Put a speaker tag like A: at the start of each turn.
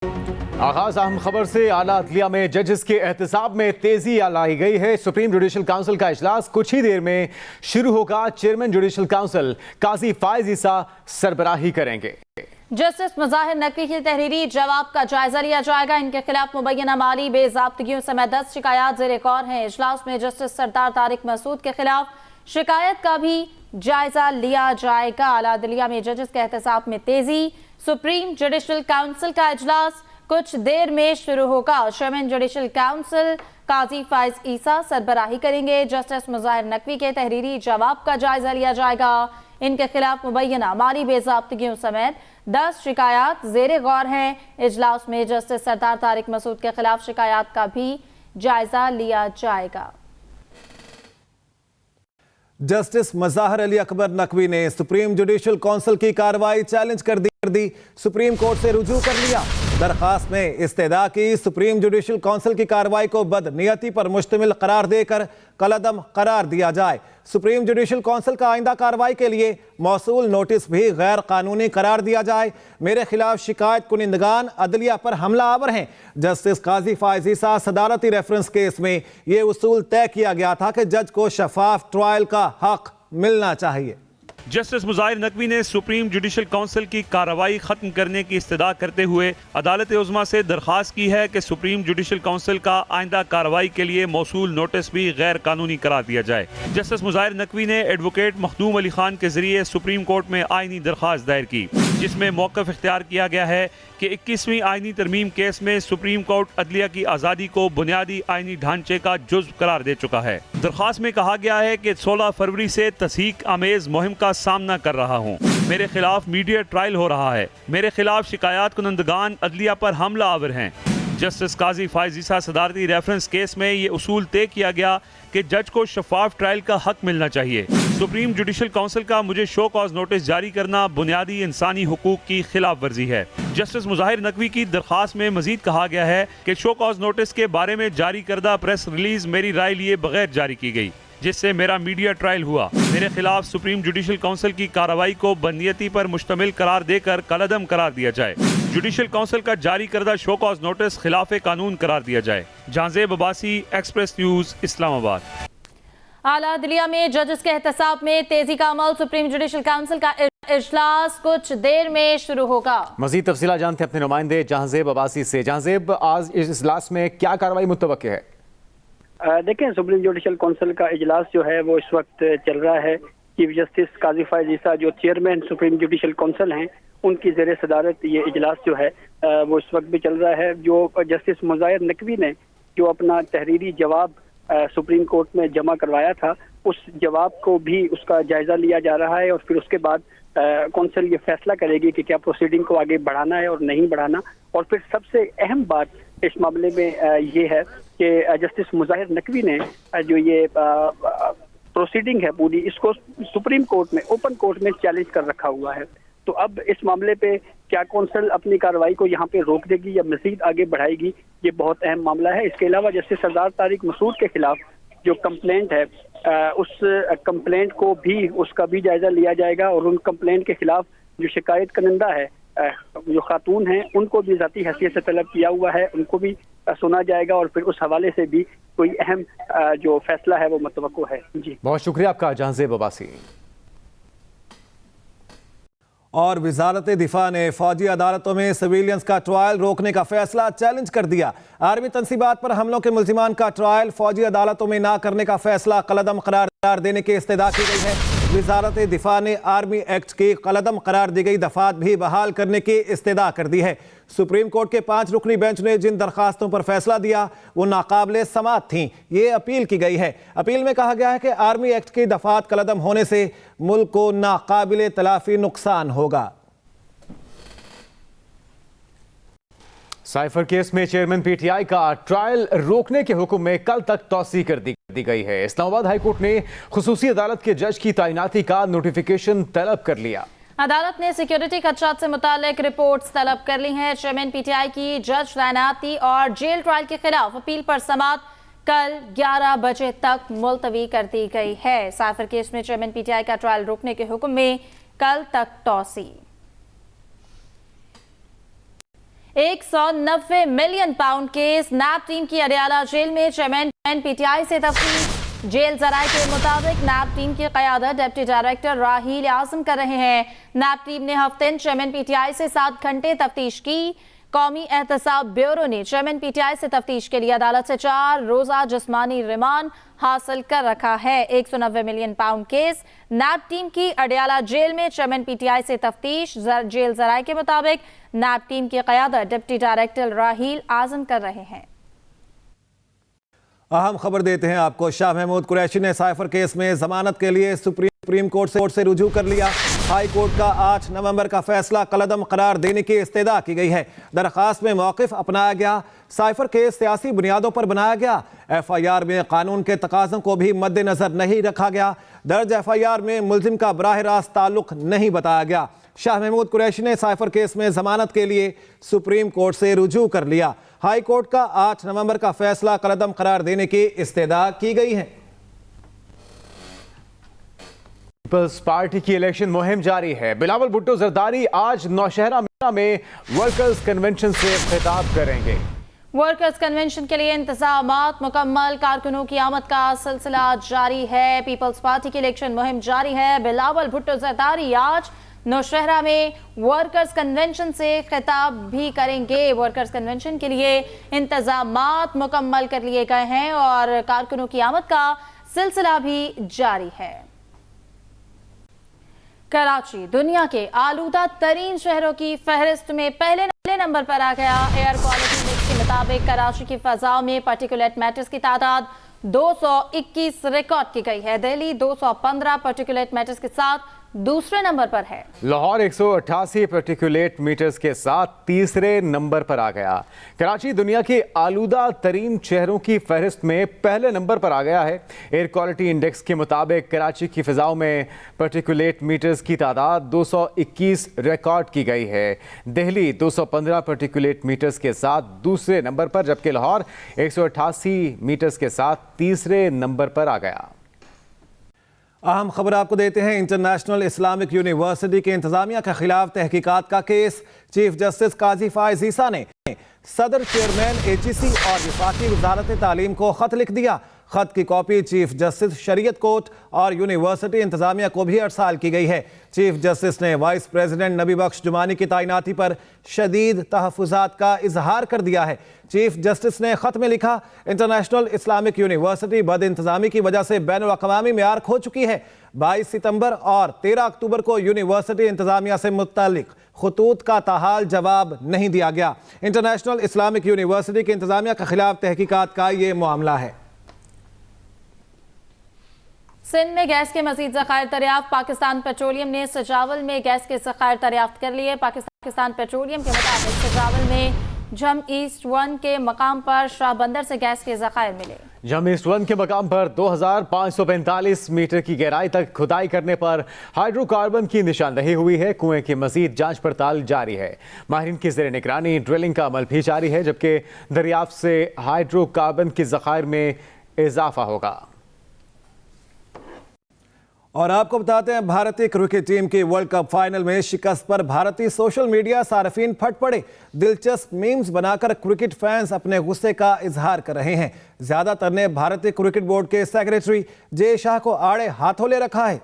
A: आगाज अहम खबर से। आला अदलिया में जजेस के एहतसाब में तेजी लाई गई है। सुप्रीम जुडिशल काउंसिल का इजलास कुछ ही देर में शुरू होगा। चेयरमैन जुडिशल काउंसिल काजी फायज ईसा सरबराही करेंगे।
B: जस्टिस मुजाहिर नकवी की तहरीरी जवाब का जायजा लिया जाएगा। इनके खिलाफ मुबैना माली बेजाब्तगियों समेत 10 शिकायत ज़ेर गौर हैं। इजलास में जस्टिस सरदार तारिक मसूद के खिलाफ शिकायत का भी जायजा लिया जाएगा। आला अदलिया में जजेस के एहतसाब में तेजी। सुप्रीम जुडिशल काउंसिल का इजलास कुछ देर में शुरू होगा। चेयरमैन जुडिशल काउंसिल काजी फायज ईसा सरबराही करेंगे। जस्टिस मुजाहिर नकवी के तहरीरी जवाब का जायजा लिया जाएगा। इनके खिलाफ मुबैना माली बेजाब्तगियों समेत 10 शिकायत ज़ेर गौर हैं। इजलास में जस्टिस सरदार तारिक मसूद के खिलाफ शिकायत का भी जायजा लिया जाएगा।
C: जस्टिस मुजाहिर अली अकबर नकवी ने सुप्रीम जुडिशल काउंसिल की कार्रवाई चैलेंज कर दी। सुप्रीम कोर्ट से रुजू कर लिया। दरखास्त में इस्तेदा की सुप्रीम जुडिशल काउंसिल की कार्रवाई को बदनीयती पर मुश्तमिल करार देकर कलअदम करार दिया जाए। सुप्रीम जुडिशल काउंसिल का आइंदा कार्रवाई के लिए मौसूल नोटिस भी गैर कानूनी करार दिया जाए। मेरे खिलाफ शिकायत कुनिंदगान अदलिया पर हमला आवर हैं। जस्टिस काजी फायज ईसा सदारती रेफरेंस केस में ये उसूल तय किया गया था कि जज को शफाफ ट्रायल का हक मिलना चाहिए।
D: जस्टिस मुजाहिर नकवी ने सुप्रीम जुडिशल काउंसिल की कार्रवाई खत्म करने की इस्तदा करते हुए अदालत उज़्मा से दरख्वास्त की है कि सुप्रीम जुडिशल काउंसिल का आइंदा कार्रवाई के लिए मौसूल नोटिस भी गैर कानूनी करार दिया जाए। जस्टिस मुजाहिर नकवी ने एडवोकेट मखदूम अली खान के जरिए सुप्रीम कोर्ट में आइनी दरख्वास्त दायर की, जिसमें मौक़िफ़ इख्तियार किया गया है कि 21वीं आइनी तरमीम केस में सुप्रीम कोर्ट अदलिया की आज़ादी को बुनियादी आइनी ढांचे का जुज़्व करार दे चुका है। दरख्वास्त में कहा गया है कि 16 फरवरी से तस्हीक आमेज मुहिम का सामना कर रहा हूँ। मेरे खिलाफ मीडिया ट्रायल हो रहा है। मेरे खिलाफ शिकायत कुनंदगान अदलिया पर हमला आवर हैं। जस्टिस काजी फायज ईसा सदारती रेफरेंस केस में ये उसूल तय किया गया कि जज को शफाफ ट्रायल का हक मिलना चाहिए। सुप्रीम जुडिशल काउंसिल का मुझे शो कॉज नोटिस जारी करना बुनियादी इंसानी हुकूक की खिलाफ वर्जी है। जस्टिस मुजाहिर नकवी की दरख्वास्त में मजीद कहा गया है कि शो कॉज नोटिस के बारे में जारी करदा प्रेस रिलीज मेरी राय लिए बगैर जारी की गई, जिससे मेरा मीडिया ट्रायल हुआ। मेरे खिलाफ सुप्रीम जुडिशल काउंसिल की कार्रवाई को बदनीयती पर मुश्तमिल करार देकर कलअदम करार दिया जाए। जुडिशल काउंसिल का जारी करदा शो कॉज नोटिस खिलाफ कानून करार दिया जाए। Jahanzeb Abbasi, express news, Islamabad.
B: आला अदलिया में जजेस के एहतसाब में तेजी का अमल। सुप्रीम जुडिशल काउंसिल का इजलास कुछ देर में शुरू होगा।
A: मजीद तफसीला जानते हैं अपने नुमाइंदे जहांजेब अब्बासी से। जहांजेब, आज इस इजलास में क्या कार्रवाई मुतवक्के है?
E: देखें, सुप्रीम जुडिशल काउंसिल का इजलास जो है वो इस वक्त चल रहा है। चीफ जस्टिस काजी फायज ईसा जो चेयरमैन सुप्रीम जुडिशल काउंसिल हैं, उनकी ज़ेर सदारत ये इजलास जो है वो इस वक्त भी चल रहा है। जो जस्टिस मुजाहिर नकवी ने जो अपना तहरीरी जवाब सुप्रीम कोर्ट में जमा करवाया था, उस जवाब को भी उसका जायजा लिया जा रहा है और फिर उसके बाद काउंसिल ये फैसला करेगी कि क्या प्रोसीडिंग को आगे बढ़ाना है और नहीं बढ़ाना। और फिर सबसे अहम बात इस मामले में ये है कि जस्टिस मुजाहिर नकवी ने जो ये प्रोसीडिंग है पूरी, इसको सुप्रीम कोर्ट में, ओपन कोर्ट में चैलेंज कर रखा हुआ है। तो अब इस मामले पे क्या काउंसिल अपनी कार्रवाई को यहाँ पे रोक देगी या मजीद आगे बढ़ाएगी, ये बहुत अहम मामला है। इसके अलावा जस्टिस सरदार तारिक मसूद के खिलाफ जो कंप्लेंट है, उस कंप्लेंट को भी, उसका भी जायजा लिया जाएगा और उन कंप्लेंट के खिलाफ जो शिकायत करंदा है, जो खातून हैं, उनको भी ज़ाती हैसियत से तलब किया हुआ है, उनको भी सुना जाएगा और फिर उस हवाले से भी कोई अहम जो फैसला है वो मुतवक्को है। जी,
A: बहुत शुक्रिया आपका जहांजेब अब्बासी।
C: और वजारत दिफा ने फौजी अदालतों में सिविलियंस का ट्रायल रोकने का फैसला चैलेंज कर दिया। आर्मी तनसीबात पर हमलों के मुल्जिमान का ट्रायल फौजी अदालतों में ना करने का फैसला कलअदम करार देने की इस्तदा की गई है। वजारत दिफा ने आर्मी एक्ट की कलअदम करार दी गई दफात भी बहाल करने की इस्तदा कर दी है। सुप्रीम कोर्ट के 5 रुकनी बेंच ने जिन दरखास्तों पर फैसला दिया वो नाकाबिले समात थीं। ये अपील की गई है। अपील में कहा गया है कि आर्मी एक्ट की दफात कलअदम होने से मुल्क को नाकाबिले तलाफी नुकसान होगा।
A: साइफर केस में चेयरमैन पीटीआई का ट्रायल रोकने के हुक्म में कल तक तौसी कर दी गई है। इस्लामाबाद हाईकोर्ट ने खुसूसी अदालत के जज की तैनाती का नोटिफिकेशन तलब कर लिया।
B: अदालत ने सिक्योरिटी खदशात से मुतालिक रिपोर्ट्स तलब कर ली हैं। चेयरमैन पीटीआई की जज तैनाती और जेल ट्रायल के खिलाफ अपील पर समाअत कल 11 बजे तक मुलतवी कर दी गई है। साइफर केस में चेयरमैन पीटीआई का ट्रायल रोकने के हुक्म में कल तक तौसी। 190 मिलियन पाउंड केस। नैब टीम की अडयाला जेल में चेयरमैन पीटीआई से तफ्तीश। जेल जराये के मुताबिक नैब टीम की क़यादत डिप्टी डायरेक्टर राहील आज़म कर रहे हैं। नैब टीम ने हफ्ते चेयरमैन पीटीआई से 7 घंटे तफ्तीश की। कौमी एहतसाब ब्यूरो ने चेयरमैन पीटीआई से तफ्तीश के लिए अदालत से 4 रोजा जिस्मानी रिमांड हासिल कर रखा है। 190 मिलियन पाउंड केस। नैब टीम की अडयाला जेल में चेयरमैन पीटीआई से तफ्तीश। जेल जराये के मुताबिक नैब टीम की क़यादत डिप्टी डायरेक्टर राहील आज़म कर रहे हैं।
C: अहम खबर देते हैं आपको। शाह महमूद कुरैशी ने साइफर केस में जमानत के लिए सुप्रीम कोर्ट से रुजू कर लिया। हाई कोर्ट का 8 नवंबर का फैसला कलअदम करार देने की इस्तदा की गई है। दरखास्त में मौक़िफ़ अपनाया गया। साइफर केस सियासी बुनियादों पर बनाया गया। FIR में कानून के तकाज़ों को भी मद्देनजर नहीं रखा गया। दर्ज FIR में मुल्जिम का बराह रास्त ताल्लुक नहीं बताया गया। शाह महमूद कुरैशी ने साइफर केस में जमानत के लिए सुप्रीम कोर्ट से रुजू कर लिया। हाई कोर्ट का 8 नवंबर का फैसला कलअदम करार देने की इस्तदा की गई है।
A: पीपल्स पार्टी की इलेक्शन मुहिम जारी है। बिलावल भुट्टो जरदारी आज नौशहरा में वर्कर्स कन्वेंशन से खिताब करेंगे।
B: वर्कर्स कन्वेंशन के लिए इंतजामात मुकम्मल। कारकुनों की आमद का सिलसिला जारी है। पीपल्स पार्टी की इलेक्शन मुहिम जारी है। बिलावल भुट्टो जरदारी आज नौशहरा में वर्कर्स कन्वेंशन से खिताब भी करेंगे। वर्कर्स कन्वेंशन के लिए इंतजामात मुकम्मल कर लिए गए हैं और कारकुनों की आमद का सिलसिला भी जारी है। कराची दुनिया के आलूदा तरीन शहरों की फहरिस्त में पहले नंबर पर आ गया। एयर क्वालिटी इंडेक्स के मुताबिक कराची की फजाओं में पार्टिकुलेट मैटर्स की तादाद 221 रिकॉर्ड की गई है। दिल्ली 215 पार्टिकुलेट मैटर्स के साथ दूसरे नंबर पर है।
A: लाहौर 188 पार्टिकुलेट मीटर्स के साथ तीसरे नंबर पर आ गया। कराची दुनिया के आलूदा तरीन शहरों की फहरिस्त में पहले नंबर पर आ गया है। एयर क्वालिटी इंडेक्स के मुताबिक कराची की फिजाओं में पार्टिकुलेट मीटर्स की तादाद 221 रिकॉर्ड की गई है। दिल्ली 215 पार्टिकुलेट मीटर्स के साथ दूसरे नंबर पर, जबकि लाहौर 188 मीटर्स के साथ तीसरे नंबर पर आ गया।
C: अहम खबर आपको देते हैं। इंटरनेशनल इस्लामिक यूनिवर्सिटी के इंतजामिया के खिलाफ तहकीकात का केस। चीफ जस्टिस काजी फायज ईसा ने सदर, चेयरमैन AGC और वफाकी वजारत तालीम को खत लिख दिया। खत की कॉपी चीफ जस्टिस शरीयत कोर्ट और यूनिवर्सिटी इंतजामिया को भी अरसाल की गई है। चीफ जस्टिस ने वाइस प्रेसिडेंट नबी बख्श जुमानी की तैनाती पर शदीद तहफ़्फ़ुज़ात का इजहार कर दिया है। चीफ जस्टिस ने खत में लिखा, इंटरनेशनल इस्लामिक यूनिवर्सिटी बद इंतजामी की वजह से बैनुल अक़वामी मेयार खो चुकी है। 22 सितंबर और 13 अक्टूबर को यूनिवर्सिटी इंतजामिया से मुत्तल्लिक़ खतूत का ताहाल जवाब नहीं दिया गया। इंटरनेशनल इस्लामिक यूनिवर्सिटी के इंतजामिया के खिलाफ तहकीकात का ये मामला है।
B: सिंध में गैस के मजीद ज़खायर दरियाफ्त। पाकिस्तान पेट्रोलियम ने सजावल में गैस के ज़खायर दरियाफ्त कर लिए। पाकिस्तान पेट्रोलियम के मुताबिक सजावल में जम ईस्ट 1 के मकाम पर शाह बंदर से गैस के ज़खायर मिले।
A: जम ईस्ट 1 के मकाम पर 2545 मीटर की गहराई तक खुदाई करने पर हाइड्रोकार्बन की निशानदही हुई है। कुएं की मजीद जांच पड़ताल जारी है। माहिरीन की ज़ेर निगरानी ड्रिलिंग का अमल भी जारी है, जबकि दरियाफ्त से हाइड्रोकार्बन के ज़खायर में इजाफा होगा।
C: और आपको बताते हैं, भारतीय क्रिकेट टीम की वर्ल्ड कप फाइनल में शिकस्त पर भारतीय सोशल मीडिया सार्फिन फट पड़े। दिलचस्प मीम्स बनाकर क्रिकेट फैंस अपने गुस्से का इजहार कर रहे हैं। ज्यादातर ने भारतीय क्रिकेट बोर्ड के सेक्रेटरी जे शाह को आड़े हाथों ले रखा है।